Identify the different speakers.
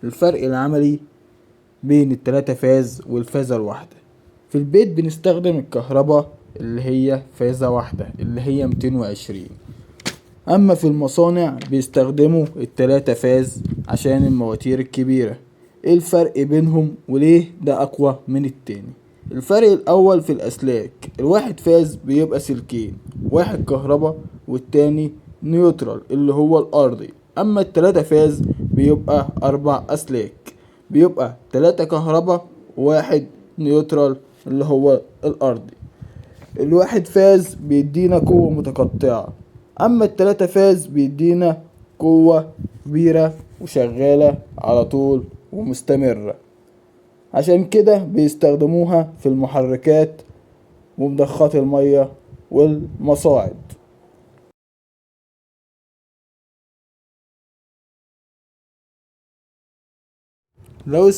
Speaker 1: الفرق العملي بين التلاتة فاز والفازة الواحدة. في البيت بنستخدم الكهرباء اللي هي فازة واحدة اللي هي 220. اما في المصانع بيستخدموا التلاتة فاز عشان المواتير الكبيرة. ايه الفرق بينهم وليه ده اقوى من التاني؟ الفرق الاول في الاسلاك. الواحد فاز بيبقى سلكين، واحد كهربا والتاني نيوترال اللي هو الارضي. اما التلاتة فاز بيبقى 4 اسلاك، بيبقى 3 كهربا وواحد نيوترال اللي هو الارضي. الواحد فاز بيدينا قوة متقطعة، اما التلاتة فاز بيدينا قوة كبيرة وشغالة على طول ومستمرة. عشان كده بيستخدموها في المحركات ومضخات المية والمصاعد. لو